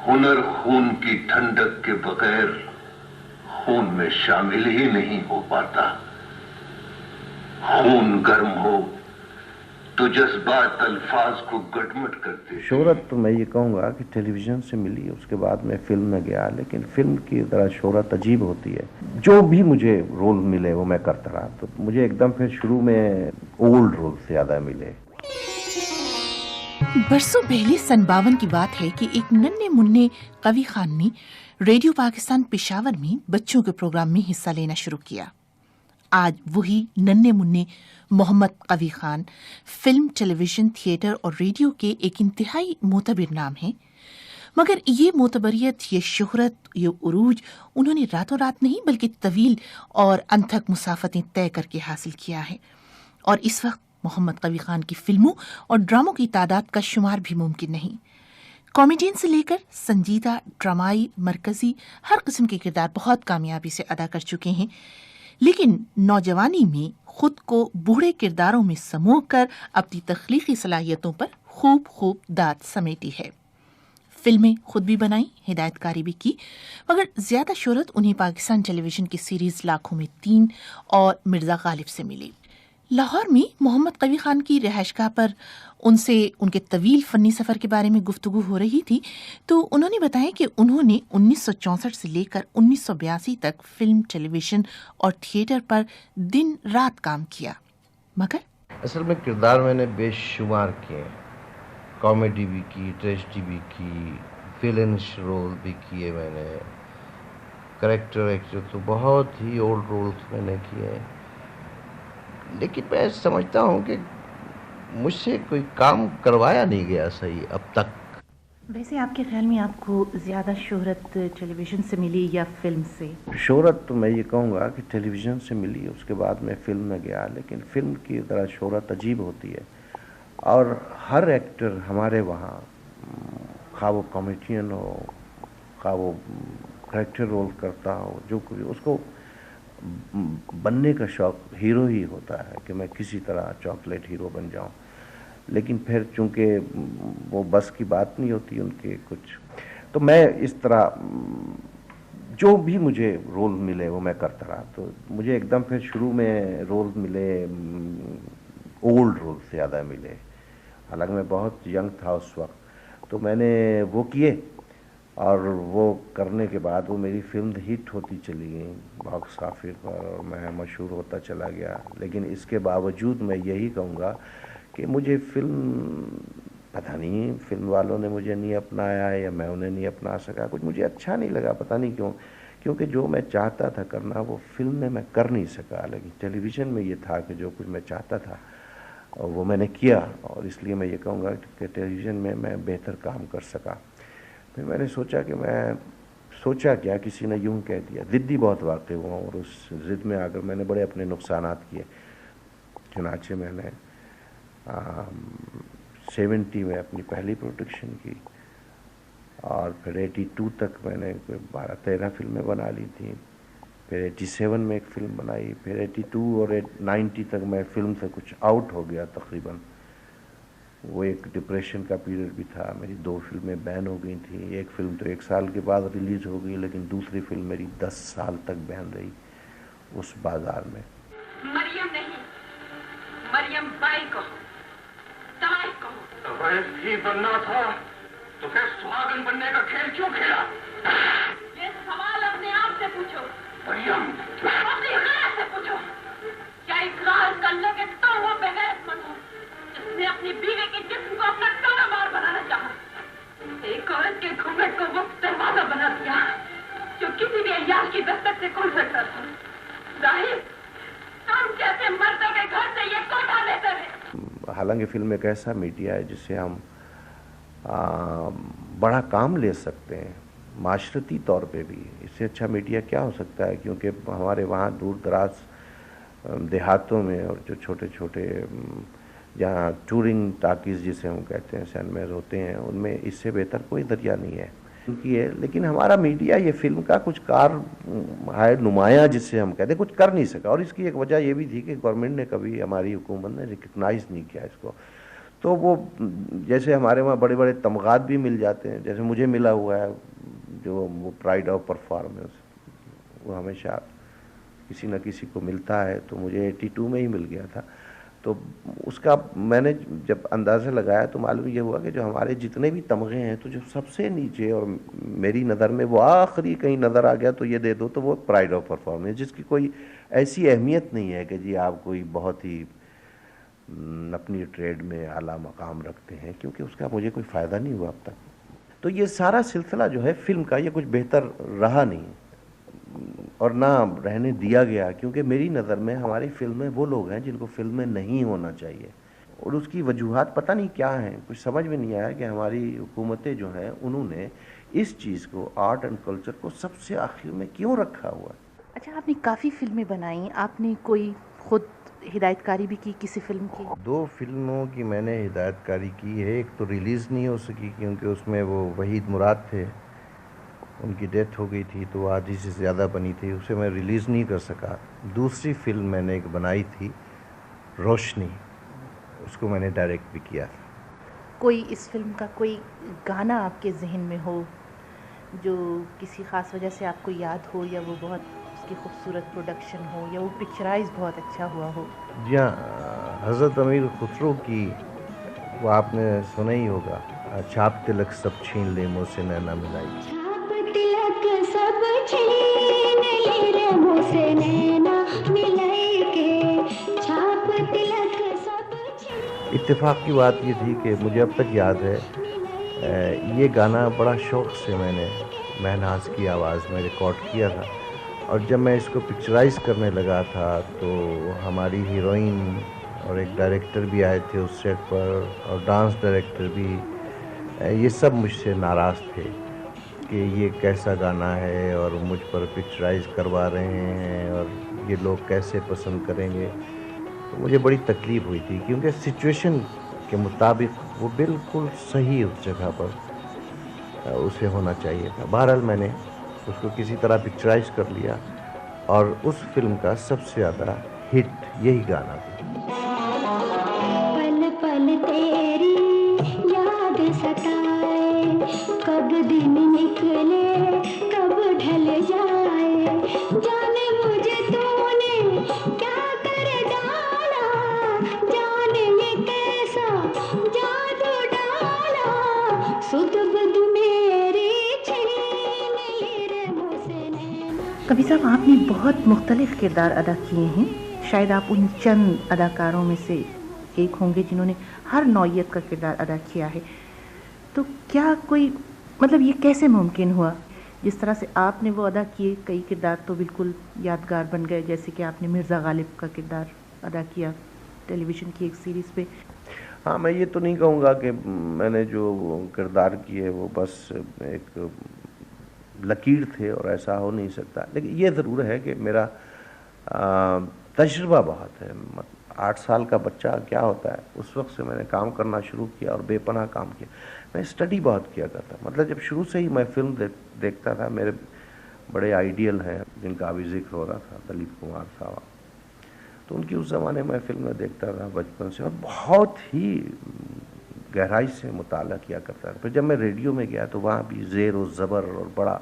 हुनर खून की ठंडक के बगैर खून में शामिल ही नहीं हो पाता। खून गर्म हो तो जज्बात अल्फाज को गटमट करते हैं। शोहरत तो मैं ये कहूँगा कि टेलीविज़न से मिली, उसके बाद मैं फिल्म में गया, लेकिन फिल्म की तरह शोहरत अजीब होती है। जो भी मुझे रोल मिले वो मैं करता रहा, तो मुझे एकदम फिर शुरू में ओल्ड रोल से ज़्यादा मिले। बरसों पहले सन 52 की बात है कि एक नन्हे मुन्ने कवि खान ने रेडियो पाकिस्तान पेशावर में बच्चों के प्रोग्राम में हिस्सा लेना शुरू किया। आज वही नन्हे मुन्ने मोहम्मद कवी खान फिल्म, टेलीविजन, थिएटर और रेडियो के एक इंतहाई मोतबर नाम हैं। मगर ये मोतबरियत, ये शोहरत, ये उरूज उन्होंने रातों रात नहीं बल्कि तवील और अनथक मुसाफतें तय करके हासिल किया है। और इस वक्त मोहम्मद कवी खान की फिल्मों और ड्रामों की तादाद का शुमार भी मुमकिन नहीं। कॉमेडियन से लेकर संजीदा, ड्रामाई, मरकजी हर किस्म के किरदार बहुत कामयाबी से अदा कर चुके हैं, लेकिन नौजवानी में खुद को बूढ़े किरदारों में समो कर अपनी तख्लीकी सलाहियतों पर खूब दाद समेटी है। फिल्में खुद भी बनाई, हिदायतकारी भी की, मगर ज्यादा शोहरत उन्हें पाकिस्तान टेलीविजन की सीरीज लाखों में 3 और मिर्जा गालिब से मिली। लाहौर में मोहम्मद कवी खान की रिहाइशगाह पर उनसे उनके तवील फनी सफ़र के बारे में गुफ्तगू हो रही थी, तो उन्होंने बताया कि उन्होंने 1964 से लेकर 1982 तक फिल्म, टेलीविज़न और थिएटर पर दिन रात काम किया। मगर असल में किरदार मैंने बेशुमार किए, कॉमेडी भी की, ट्रेजिडी भी की, विलन रोल भी किए मैंने, करेक्टर एक्टर तो बहुत ही ओल्ड रोल्स मैंने किए। लेकिन मैं समझता हूँ कि मुझसे कोई काम करवाया नहीं गया सही अब तक। वैसे आपके ख्याल में आपको ज़्यादा शोहरत टेलीविज़न से मिली या फिल्म से? शोहरत तो मैं ये कहूँगा कि टेलीविज़न से मिली, उसके बाद मैं फिल्म में गया, लेकिन फिल्म की तरह शोहरत अजीब होती है। और हर एक्टर हमारे वहाँ, खा वो कॉमेडियन हो, खा वो करेक्टर रोल करता हो, जो कोई, उसको बनने का शौक़ हीरो ही होता है कि मैं किसी तरह चॉकलेट हीरो बन जाऊं। लेकिन फिर चूंकि वो बस की बात नहीं होती उनके कुछ, तो मैं इस तरह जो भी मुझे रोल मिले वो मैं करता रहा। तो मुझे एकदम फिर शुरू में रोल मिले, ओल्ड रोल से ज़्यादा मिले। हालांकि मैं बहुत यंग था उस वक्त, तो मैंने वो किए और वो करने के बाद वो मेरी फिल्म हिट होती चली गई बॉक्स ऑफिस पर और मैं मशहूर होता चला गया। लेकिन इसके बावजूद मैं यही कहूँगा कि मुझे फिल्म, पता नहीं फिल्म वालों ने मुझे नहीं अपनाया या मैं उन्हें नहीं अपना सका, कुछ मुझे अच्छा नहीं लगा, पता नहीं क्यों। क्योंकि जो मैं चाहता था करना वो फिल्म में मैं कर नहीं सका, लेकिन टेलीविज़न में ये था कि जो कुछ मैं चाहता था और वो मैंने किया, और इसलिए मैं ये कहूँगा कि टेलीविज़न में मैं बेहतर काम कर सका। फिर मैंने सोचा कि मैं सोचा क्या, किसी ने यूं कह दिया, ज़िद्दी बहुत वाक़ई हुआ और उस ज़िद में आकर मैंने बड़े अपने नुकसानात किए। चुनाचे मैंने 70 में अपनी पहली प्रोडक्शन की और फिर 82 तक मैंने 12-13 फिल्में बना ली थी। फिर 87 में एक फ़िल्म बनाई, फिर 82 और 90 तक मैं फ़िल्म से कुछ आउट हो गया तकरीबन। वो एक डिप्रेशन का पीरियड भी था, मेरी 2 फिल्में बैन हो गई थी। एक फिल्म तो 1 साल के बाद रिलीज़ हो गई, लेकिन दूसरी फिल्म मेरी 10 साल तक बैन रही उस बाजार में। मरियम नहीं, मरियम बाई कहो, ताई कहो। वैस ही बनना था तो फिर सुहागन बनने का खेल क्यों खेला? ये सवाल अपने आप से पूछो। मरियम, अपनी गैर से पूछो। क्या इकरार करने के तुम वो बेगैरतमंद हो जिसने अपनी बीवी के जिस्म को अपना कारोबार बनाना चाहा? एक औरत के घूंघट को वो दरवाजा बना दिया जो किसी भी अय्याश की दस्तक से खुल सकता था। जाहिर, तुम जैसे मर्दों के घर से ये कोठा लेते हैं। हालांकि फिल्म एक ऐसा मीडिया है जिससे हम बड़ा काम ले सकते हैं, माशरती तौर पे भी। इससे अच्छा मीडिया क्या हो सकता है, क्योंकि हमारे वहाँ दूर दराज देहातों में और जो छोटे छोटे जहाँ टूरिंग टाकीज़ जिसे हम कहते हैं, सिनेमाज होते हैं, उनमें इससे बेहतर कोई जरिया नहीं है उनकी है। लेकिन हमारा मीडिया ये फिल्म का कुछ है नुमाया जिससे हम कहते हैं, कुछ कर नहीं सका। और इसकी एक वजह ये भी थी कि गवर्नमेंट ने कभी, हमारी हुकूमत ने रिकग्नाइज़ नहीं किया इसको। تو وہ جیسے ہمارے وہاں بڑے بڑے تمغات بھی مل جاتے ہیں، جیسے مجھے ملا ہوا ہے جو وہ پرائڈ آف پرفارمنس، وہ ہمیشہ کسی نہ کسی کو ملتا ہے، تو مجھے 82 میں ہی مل گیا تھا. تو اس کا میں نے جب اندازہ لگایا تو معلوم یہ ہوا کہ جو ہمارے جتنے بھی تمغے ہیں تو جو سب سے نیچے اور میری نظر میں وہ آخری کہیں نظر آ گیا تو یہ دے دو، تو وہ پرائڈ آف پرفارمنس، جس کی کوئی ایسی اہمیت نہیں ہے کہ جی آپ کوئی بہت ہی اپنی ٹریڈ میں اعلیٰ مقام رکھتے ہیں، کیونکہ اس کا مجھے کوئی فائدہ نہیں ہوا اب تک. تو یہ سارا سلسلہ جو ہے فلم کا یہ کچھ بہتر رہا نہیں اور نہ رہنے دیا گیا، کیونکہ میری نظر میں ہماری فلم میں وہ لوگ ہیں جن کو فلم میں نہیں ہونا چاہیے، اور اس کی وجوہات پتہ نہیں کیا ہیں. کچھ سمجھ میں نہیں آیا کہ ہماری حکومتیں جو ہیں انہوں نے اس چیز کو، آرٹ اینڈ کلچر کو سب سے آخر میں کیوں رکھا ہوا ہے. اچھا، آپ نے کافی فلمیں بنائیں، آپ نے کوئی خود ہدایت کاری بھی کی کسی فلم کی؟ 2 فلموں کی میں نے ہدایت کاری کی ہے. ایک تو ریلیز نہیں ہو سکی کیونکہ اس میں وہ وحید مراد تھے، ان کی ڈیتھ ہو گئی تھی، تو وہ آدھی سے زیادہ بنی تھی، اسے میں ریلیز نہیں کر سکا. دوسری فلم میں نے ایک بنائی تھی روشنی، اس کو میں نے ڈائریکٹ بھی کیا تھا. کوئی اس فلم کا کوئی گانا آپ کے ذہن میں ہو جو کسی خاص وجہ سے آپ کو یاد ہو، یا وہ بہت اس کی خوبصورت پروڈکشن ہو، یا وہ پکچرائز بہت اچھا ہوا ہو؟ جی ہاں، حضرت امیر خسرو کی وہ آپ نے سنا ہی ہوگا، چھاپ تلک سب چھین لے مجھ سے نینا ملائی. چھاپ تلک سب چھین لے رے مجھ سے نینا ملائی کے، چھاپ تلک سب چھین. اتفاق کی بات یہ تھی کہ مجھے اب تک یاد ہے یہ گانا بڑا شوق سے میں نے مہناز کی آواز میں ریکارڈ کیا تھا، اور جب میں اس کو پکچرائز کرنے لگا تھا تو ہماری ہیروئن اور ایک ڈائریکٹر بھی آئے تھے اس سیٹ پر، اور ڈانس ڈائریکٹر بھی، یہ سب مجھ سے ناراض تھے کہ یہ کیسا گانا ہے اور مجھ پر پکچرائز کروا رہے ہیں اور یہ لوگ کیسے پسند کریں گے. تو مجھے بڑی تکلیف ہوئی تھی کیونکہ سچویشن کے مطابق وہ بالکل صحیح اس جگہ پر اسے ہونا چاہیے تھا. بہرحال میں نے اس کو کسی طرح پکچرائز کر لیا، اور اس فلم کا سب سے زیادہ ہٹ یہی گانا تھا. پل پل تیری یاد ستائے، کب دن نکلے کب ڈھل جائے، جانے مجھے تو نے کیا کر ڈالا، جانے یہ کیسا جادو ڈالا، سد بد میری چھین لی رے مجھ سے نینا. کبھی صاحب، آپ نے بہت مختلف کردار ادا کیے ہیں، شاید آپ ان چند اداکاروں میں سے ایک ہوں گے جنہوں نے ہر نوعیت کا کردار ادا کیا ہے. تو کیا کوئی مطلب یہ کیسے ممکن ہوا؟ جس طرح سے آپ نے وہ ادا کیے، کئی کردار تو بالکل یادگار بن گئے، جیسے کہ آپ نے مرزا غالب کا کردار ادا کیا ٹیلی ویژن کی ایک سیریز پہ. ہاں، میں یہ تو نہیں کہوں گا کہ میں نے جو کردار کیے وہ بس ایک لکیر تھے اور ایسا ہو نہیں سکتا، لیکن یہ ضرور ہے کہ میرا تجربہ بہت ہے. 8 سال کا بچہ کیا ہوتا ہے، اس وقت سے میں نے کام کرنا شروع کیا اور بے پناہ کام کیا. میں اسٹڈی بہت کیا کرتا، مطلب جب شروع سے ہی میں فلم دیکھتا تھا. میرے بڑے آئیڈیل ہیں جن کا ابھی ذکر ہو رہا تھا، دلیپ کمار صاحب، تو ان کی اس زمانے میں فلمیں دیکھتا تھا بچپن سے اور بہت ہی گہرائی سے مطالعہ کیا کرتا تھا. پھر جب میں ریڈیو میں گیا تو وہاں بھی زیر و زبر اور بڑا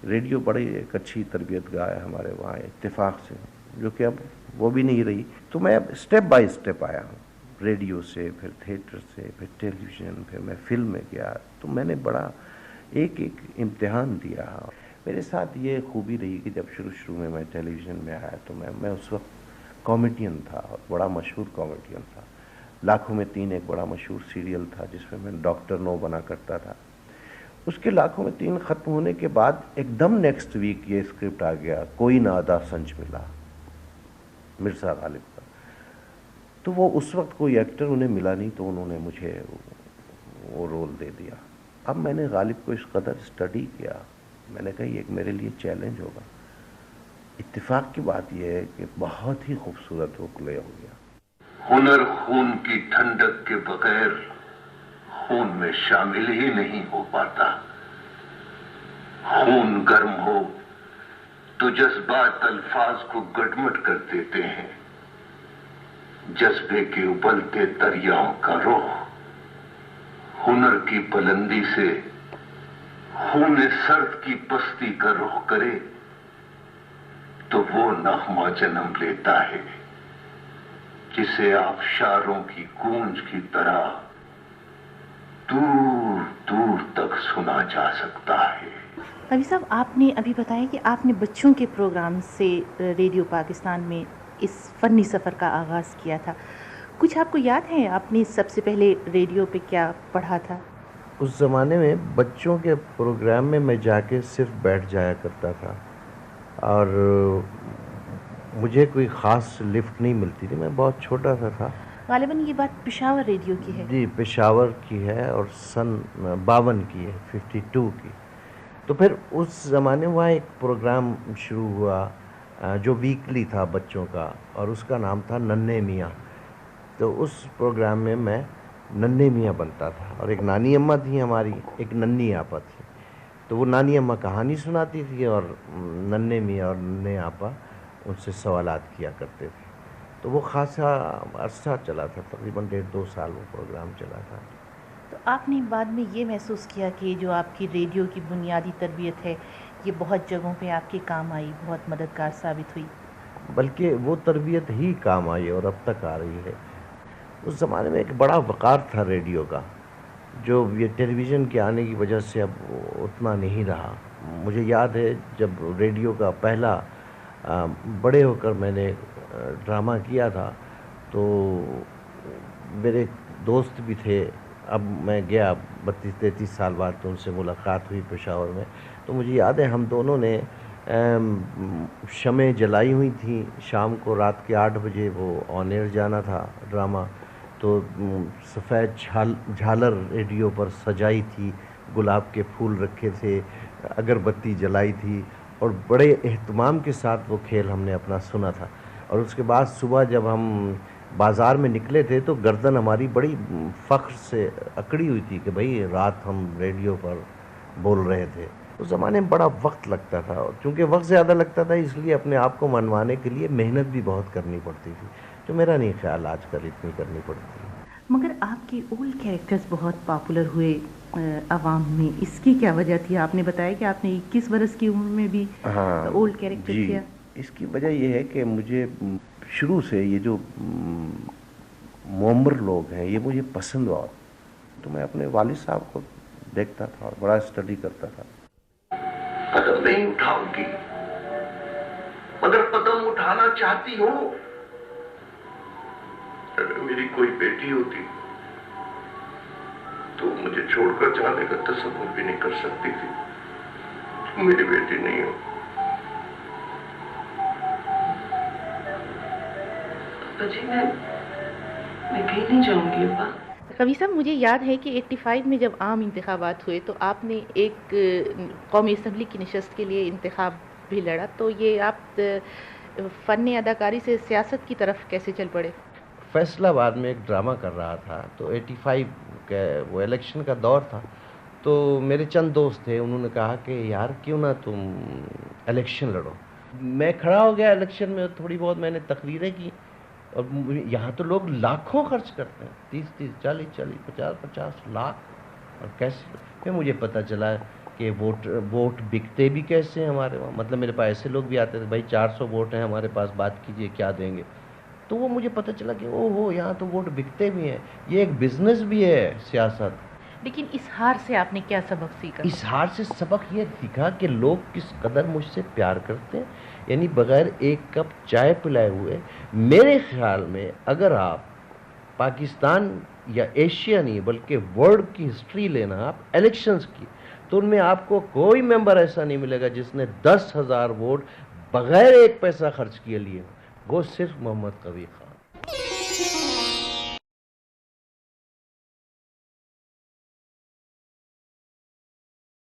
ریڈیو بڑی ایک اچھی تربیت گاہ ہے ہمارے وہاں اتفاق سے، جو کہ اب وہ بھی نہیں رہی. تو میں اسٹیپ بائی اسٹیپ آیا ہوں، ریڈیو سے، پھر تھیٹر سے، پھر ٹیلی ویژن، پھر میں فلم میں گیا. تو میں نے بڑا ایک امتحان دیا. میرے ساتھ یہ خوبی رہی کہ جب شروع میں ٹیلی ویژن میں آیا تو میں اس وقت کامیڈین تھا اور بڑا مشہور کامیڈین تھا. لاکھوں میں 3 ایک بڑا مشہور سیریل تھا جس میں ڈاکٹر نو بنا کرتا تھا. اس کے لاکھوں میں 3 ختم ہونے کے بعد ایک دم نیکسٹ ویک یہ اسکرپٹ آ گیا، کوئی نادا سنج ملا، مرزا غالب کا. تو وہ اس وقت کوئی ایکٹر انہیں ملا نہیں تو انہوں نے مجھے وہ رول دے دیا. اب میں نے غالب کو اس قدر اسٹڈی کیا، میں نے کہا یہ ایک میرے لیے چیلنج ہوگا. اتفاق کی بات یہ ہے کہ بہت ہی خوبصورت وہ پلے ہو گیا. ہنر خون کی ٹھنڈک کے بغیر خون میں شامل ہی نہیں ہو پاتا. خون گرم ہو تو جذبات الفاظ کو گٹمٹ کر دیتے ہیں. जज्बे के उबलते दरियाओं का रुख हुनर की बुलंदी से खून सर्द की पस्ती का रुख करे तो वो नगमा जन्म लेता है जिसे आबशारों की गूंज की तरह दूर दूर तक सुना जा सकता है। कवि साहब, आपने अभी बताया कि आपने बच्चों के प्रोग्राम से रेडियो पाकिस्तान में इस फ़नी सफ़र का आगाज़ किया था। कुछ आपको याद है आपने सबसे पहले रेडियो पे क्या पढ़ा था? उस ज़माने में बच्चों के प्रोग्राम में मैं जाके सिर्फ बैठ जाया करता था और मुझे कोई ख़ास लिफ्ट नहीं मिलती थी, मैं बहुत छोटा सा था। गालिबन ये बात पेशावर रेडियो की है। जी, पेशावर की है और सन 52 की है, 52 की। तो फिर उस ज़माने में वहाँ एक प्रोग्राम शुरू हुआ जो वीकली था बच्चों का, और उसका नाम था नन्हे मियाँ। तो उस प्रोग्राम में मैं नन्हे मियाँ बनता था और एक नानी अम्मा थी हमारी, एक नन्ही आपा थी। तो वो नानी अम्मा कहानी सुनाती थी और नन्हे मियाँ और नन्हे आपा उनसे सवालात किया करते थे। तो वो खासा अरसा चला था, तकरीबन 1.5-2 साल वो प्रोग्राम चला था। तो आपने बाद में ये महसूस किया कि जो आपकी रेडियो की बुनियादी तरबियत है ये बहुत जगहों पे आपके काम आई, बहुत मददगार साबित हुई? बल्कि वो तरबियत ही काम आई और अब तक आ रही है। उस ज़माने में एक बड़ा वक़ार था रेडियो का, जो ये टेलीविज़न के आने की वजह से अब उतना नहीं रहा। मुझे याद है जब रेडियो का पहला बड़े होकर मैंने ड्रामा किया था तो मेरे दोस्त भी थे। अब मैं गया 32-33 साल बाद तो उनसे मुलाकात हुई पेशावर में। तो मुझे याद है हम दोनों ने शमें जलाई हुई थी। शाम को रात के 8 बजे वो ऑन एयर जाना था ड्रामा। तो सफ़ेद झालर रेडियो पर सजाई थी, गुलाब के फूल रखे थे, अगरबत्ती जलाई थी और बड़े एहतमाम के साथ वो खेल हमने अपना सुना था। और उसके बाद सुबह जब हम बाज़ार में निकले थे तो गर्दन हमारी बड़ी फ़ख्र से अकड़ी हुई थी कि भाई रात हम रेडियो पर बोल रहे थे। उस ज़माने में बड़ा वक्त लगता था और चूँकि वक्त ज़्यादा लगता था इसलिए अपने आप को मनवाने के लिए मेहनत भी बहुत करनी पड़ती थी, जो मेरा नहीं ख्याल आजकल इतनी करनी पड़ती है। मगर आपके ओल्ड कैरेक्टर्स बहुत पॉपुलर हुए आवाम में, इसकी क्या वजह थी? आपने बताया कि आपने 21 बरस की उम्र में भी ओल्ड कैरेक्टर किया। इसकी वजह ये है कि मुझे शुरू से ये जो मोमर लोग हैं ये मुझे पसंद हुआ। तो मैं अपने वालिद साहब को देखता था और बड़ा स्टडी करता था। कदम नहीं उठाओगी, मगर कदम उठाना चाहती हो। अगर मेरी कोई बेटी होती तो मुझे छोड़कर जाने का तसव्वुर भी नहीं कर सकती थी। तुम मेरी बेटी नहीं हो। जी मैं कहीं नहीं जाऊंगी अब्बा। कवि साहब, मुझे याद है कि 85 में जब आम इंतखाबात हुए तो आपने एक कौमी असम्बली की नशस्त के लिए इंतखाब भी लड़ा। तो ये आप फ़न अदाकारी से सियासत की तरफ कैसे चल पड़े? फैसलाबाद में एक ड्रामा कर रहा था तो 85 का वो इलेक्शन का दौर था। तो मेरे चंद दोस्त थे, उन्होंने कहा कि यार क्यों ना तुम इलेक्शन लड़ो। मैं खड़ा हो गया इलेक्शन में, थोड़ी बहुत मैंने तकरीरें की और यहाँ तो लोग लाखों खर्च करते हैं, 30-30, 40-40, 50-50 लाख। और कैसे फिर मुझे पता चला कि वोट बिकते भी कैसे हैं हमारे वहाँ। मतलब मेरे पास ऐसे लोग भी आते थे, भाई 400 वोट हैं हमारे पास, बात कीजिए क्या देंगे। तो वो मुझे पता चला कि ओहो यहाँ तो वोट बिकते भी हैं, ये एक बिजनेस भी है सियासत। लेकिन इस हार से आपने क्या सबक सीखा? इस हार से सबक ये सीखा कि लोग किस कदर मुझसे प्यार करते हैं। यानी बगैर एक कप चाय पिलाए हुए मेरे ख्याल में अगर आप पाकिस्तान या एशिया नहीं बल्कि वर्ल्ड की हिस्ट्री लेना आप इलेक्शंस की, तो उनमें आपको कोई मेंबर ऐसा नहीं मिलेगा जिसने 10,000 वोट बगैर एक पैसा खर्च किए लिए, वो सिर्फ मोहम्मद कवी खान।